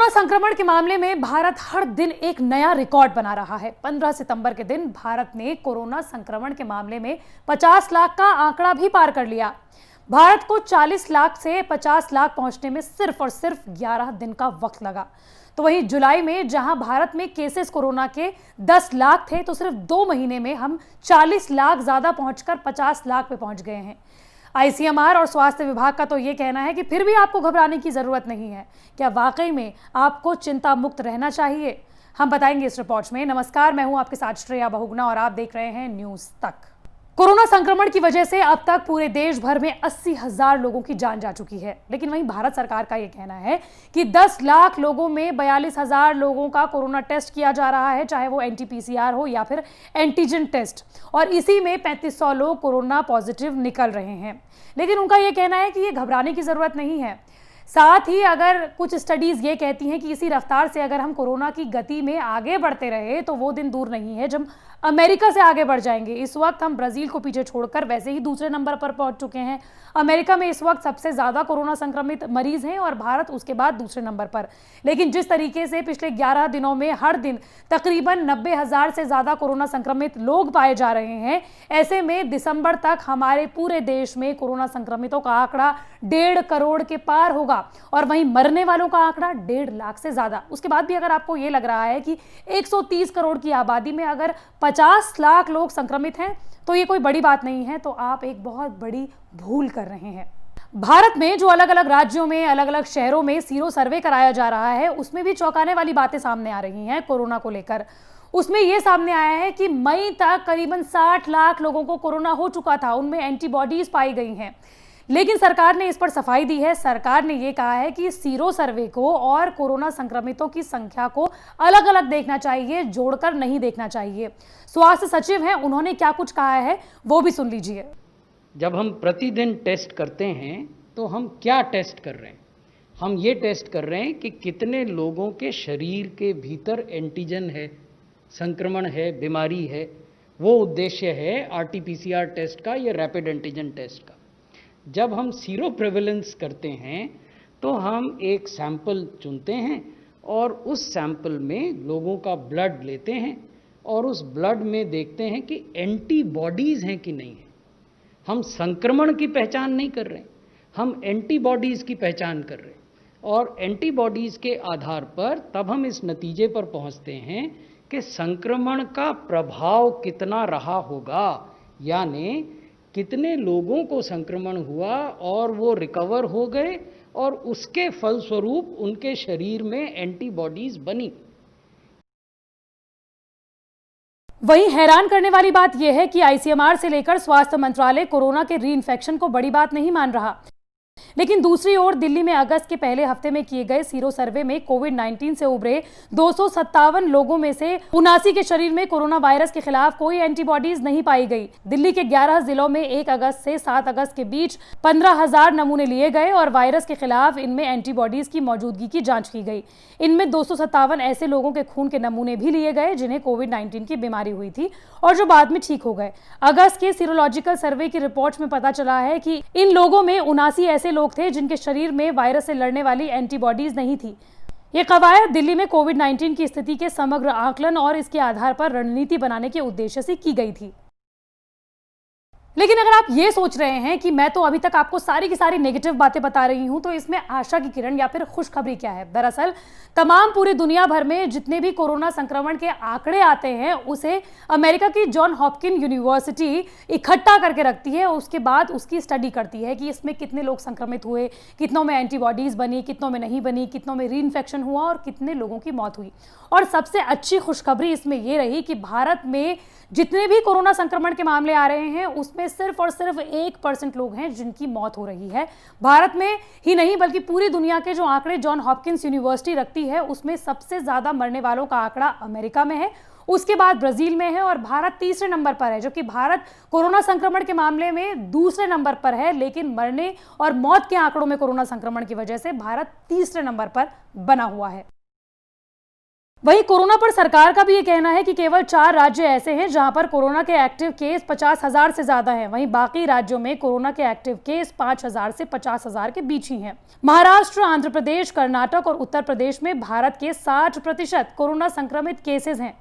Corona संक्रमण के मामले में भारत हर दिन एक नया रिकॉर्ड बना रहा है। 15 सितंबर के दिन भारत ने कोरोना संक्रमण के मामले में 50 लाख का आंकड़ा भी पार कर लिया। भारत को 40 लाख से 50 लाख पहुंचने में सिर्फ और सिर्फ 11 दिन का वक्त लगा। तो वहीं जुलाई में जहां भारत में केसेस कोरोना के 10 लाख थे, तो सिर्फ 2 महीने में हम 40 लाख ज्यादा पहुंचकर 50 लाख पे पहुंच गए हैं। आईसीएमआर और स्वास्थ्य विभाग का तो ये कहना है कि फिर भी आपको घबराने की जरूरत नहीं है। क्या वाकई में आपको चिंता मुक्त रहना चाहिए? हम बताएंगे इस रिपोर्ट में। नमस्कार, मैं हूं आपके साथ श्रेया बहुगुणा और आप देख रहे हैं न्यूज तक। कोरोना संक्रमण की वजह से अब तक पूरे देश भर में 80,000 लोगों की जान जा चुकी है। लेकिन वहीं भारत सरकार का यह कहना है कि 10 लाख लोगों में 42,000 लोगों का कोरोना टेस्ट किया जा रहा है, चाहे वो एनटीपीसीआर हो या फिर एंटीजन टेस्ट, और इसी में 3500 लोग कोरोना पॉजिटिव निकल रहे हैं। लेकिन उनका यह कहना है कि ये घबराने की जरूरत नहीं है। साथ ही अगर कुछ स्टडीज ये कहती हैं कि इसी रफ्तार से अगर हम कोरोना की गति में आगे बढ़ते रहे तो वो दिन दूर नहीं है जब अमेरिका से आगे बढ़ जाएंगे। इस वक्त हम ब्राजील को पीछे छोड़कर वैसे ही दूसरे नंबर पर पहुंच चुके हैं। अमेरिका में इस वक्त सबसे ज्यादा कोरोना संक्रमित मरीज हैं और भारत उसके बाद दूसरे नंबर पर। लेकिन जिस तरीके से पिछले 11 दिनों में हर दिन तकरीबन 90,000 से ज्यादा कोरोना संक्रमित लोग पाए जा रहे हैं, ऐसे में दिसंबर तक हमारे पूरे देश में कोरोना संक्रमितों का आंकड़ा 1.5 करोड़ के पार होगा और वहीं मरने वालों का आंकड़ा 1.5 लाख से ज्यादा। उसके बाद भी अगर आपको यह लग रहा है कि 130 करोड़ की आबादी में अगर 50 लाख लोग संक्रमित हैं तो ये कोई बड़ी बात नहीं है, तो आप एक बहुत बड़ी भूल कर रहे हैं। भारत में जो अलग अलग राज्यों में, अलग अलग शहरों में सीरो सर्वे कराया जा रहा है, उसमें भी चौंकाने वाली बातें सामने आ रही हैं कोरोना को लेकर। उसमें यह सामने आया है कि मई तक करीबन 60 लाख लोगों को कोरोना हो चुका था, उनमें एंटीबॉडीज पाई गई हैं। लेकिन सरकार ने इस पर सफाई दी है। सरकार ने यह कहा है कि सीरो सर्वे को और कोरोना संक्रमितों की संख्या को अलग अलग देखना चाहिए, जोड़कर नहीं देखना चाहिए। स्वास्थ्य सचिव हैं, उन्होंने क्या कुछ कहा है वो भी सुन लीजिए। जब हम प्रतिदिन टेस्ट करते हैं तो हम क्या टेस्ट कर रहे हैं? हम ये टेस्ट कर रहे हैं कि कितने लोगों के शरीर के भीतर एंटीजन है, संक्रमण है, बीमारी है। वो उद्देश्य है आरटीपीसीआर टेस्ट का या रैपिड एंटीजन टेस्ट का। जब हम सीरो प्रेवलेंस करते हैं तो हम एक सैंपल चुनते हैं और उस सैंपल में लोगों का ब्लड लेते हैं और उस ब्लड में देखते हैं कि एंटीबॉडीज़ हैं कि नहीं है। हम संक्रमण की पहचान नहीं कर रहे, हम एंटीबॉडीज़ की पहचान कर रहे हैं। और एंटीबॉडीज़ के आधार पर तब हम इस नतीजे पर पहुंचते हैं कि संक्रमण का प्रभाव कितना रहा होगा, यानी कितने लोगों को संक्रमण हुआ और वो रिकवर हो गए और उसके फलस्वरूप उनके शरीर में एंटीबॉडीज बनी। वहीं हैरान करने वाली बात यह है कि आईसीएमआर से लेकर स्वास्थ्य मंत्रालय कोरोना के रीइंफेक्शन को बड़ी बात नहीं मान रहा। लेकिन दूसरी ओर दिल्ली में अगस्त के पहले हफ्ते में किए गए सीरो सर्वे में कोविड-19 से उभरे 257 लोगों में से 79 के शरीर में कोरोना वायरस के खिलाफ कोई एंटीबॉडीज नहीं पाई गई। दिल्ली के 11 जिलों में 1 अगस्त से 7 अगस्त के बीच 15,000 नमूने लिए गए और वायरस के खिलाफ इनमें एंटीबॉडीज की मौजूदगी की जांच की गई। इनमें 257 ऐसे लोगों के खून के नमूने भी लिए गए जिन्हें कोविड-19 की बीमारी हुई थी और जो बाद में ठीक हो गए। अगस्त के सीरोलॉजिकल सर्वे की रिपोर्ट में पता चला है कि इन लोगों में 79 ऐसे लोग थे जिनके शरीर में वायरस से लड़ने वाली एंटीबॉडीज नहीं थी। यह कवायद दिल्ली में कोविड-19 की स्थिति के समग्र आकलन और इसके आधार पर रणनीति बनाने के उद्देश्य से की गई थी। लेकिन अगर आप ये सोच रहे हैं कि मैं तो अभी तक आपको सारी की सारी नेगेटिव बातें बता रही हूं, तो इसमें आशा की किरण या फिर खुशखबरी क्या है? दरअसल तमाम पूरी दुनिया भर में जितने भी कोरोना संक्रमण के आंकड़े आते हैं उसे अमेरिका की जॉन हॉपकिन यूनिवर्सिटी इकट्ठा करके रखती है। उसके बाद उसकी स्टडी करती है कि इसमें कितने लोग संक्रमित हुए, कितनों में एंटीबॉडीज बनी, कितनों में नहीं बनी, कितनों में रीइंफेक्शन हुआ और कितने लोगों की मौत हुई। और सबसे अच्छी खुशखबरी इसमें यह रही कि भारत में जितने भी कोरोना संक्रमण के मामले आ रहे हैं उसमें सिर्फ और सिर्फ 1% लोग हैं जिनकी मौत हो रही है। भारत में ही नहीं बल्कि पूरी दुनिया के जो आंकड़े जॉन हॉपकिंस यूनिवर्सिटी रखती है उसमें सबसे ज्यादा मरने वालों का आंकड़ा अमेरिका में है, उसके बाद ब्राजील में है और भारत तीसरे नंबर पर है। जबकि भारत कोरोना संक्रमण के मामले में दूसरे नंबर पर है, लेकिन मरने और मौत के आंकड़ों में कोरोना संक्रमण की वजह से भारत तीसरे नंबर पर बना हुआ है। वहीं कोरोना पर सरकार का भी ये कहना है कि केवल 4 राज्य ऐसे हैं जहां पर कोरोना के एक्टिव केस 50,000 से ज्यादा हैं। वहीं बाकी राज्यों में कोरोना के एक्टिव केस 5,000 से 50,000 के बीच ही हैं। महाराष्ट्र, आंध्र प्रदेश, कर्नाटक और उत्तर प्रदेश में भारत के 60% कोरोना संक्रमित केसेस हैं।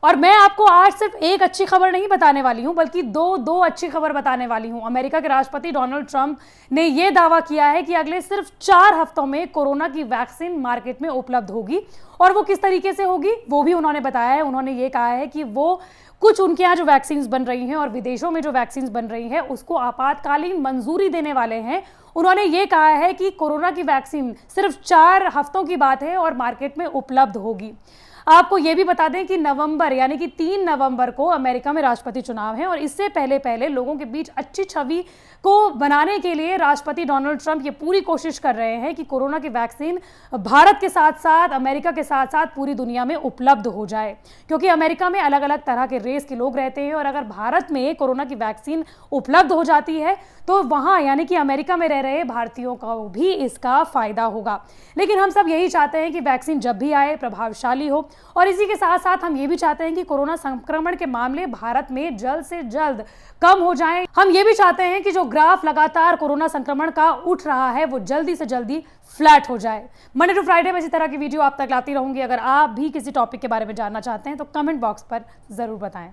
और मैं आपको आज सिर्फ एक अच्छी खबर नहीं बताने वाली हूं, बल्कि दो अच्छी खबर बताने वाली हूं। अमेरिका के राष्ट्रपति डोनाल्ड ट्रंप ने यह दावा किया है कि अगले सिर्फ 4 हफ्तों में कोरोना की वैक्सीन मार्केट में उपलब्ध होगी। और वो किस तरीके से होगी वो भी उन्होंने बताया है। उन्होंने ये कहा है कि वो कुछ उनके यहाँ जो वैक्सीन बन रही हैं और विदेशों में जो वैक्सीन बन रही है उसको आपातकालीन मंजूरी देने वाले हैं। उन्होंने ये कहा है कि कोरोना की वैक्सीन सिर्फ 4 हफ्तों की बात है और मार्केट में उपलब्ध होगी। आपको यह भी बता दें कि नवंबर यानी कि 3 नवंबर को अमेरिका में राष्ट्रपति चुनाव है और इससे पहले लोगों के बीच अच्छी छवि को बनाने के लिए राष्ट्रपति डोनाल्ड ट्रंप ये पूरी कोशिश कर रहे हैं कि कोरोना की वैक्सीन भारत के साथ साथ, अमेरिका के साथ साथ पूरी दुनिया में उपलब्ध हो जाए। क्योंकि अमेरिका में अलग अलग तरह के रेस के लोग रहते हैं और अगर भारत में कोरोना की वैक्सीन उपलब्ध हो जाती है तो वहां यानी कि अमेरिका में रह रहे भारतीयों को भी इसका फायदा होगा। लेकिन हम सब यही चाहते हैं कि वैक्सीन जब भी आए प्रभावशाली हो और इसी के साथ साथ हम ये भी चाहते हैं कि कोरोना संक्रमण के मामले भारत में जल्द से जल्द कम हो जाएं। हम ये भी चाहते हैं कि जो ग्राफ लगातार कोरोना संक्रमण का उठ रहा है वो जल्दी से जल्दी फ्लैट हो जाए। मंडे टू फ्राइडे में इसी तरह की वीडियो आप तक लाती रहूंगी। अगर आप भी किसी टॉपिक के बारे में जानना चाहते हैं तो कमेंट बॉक्स पर जरूर बताएं।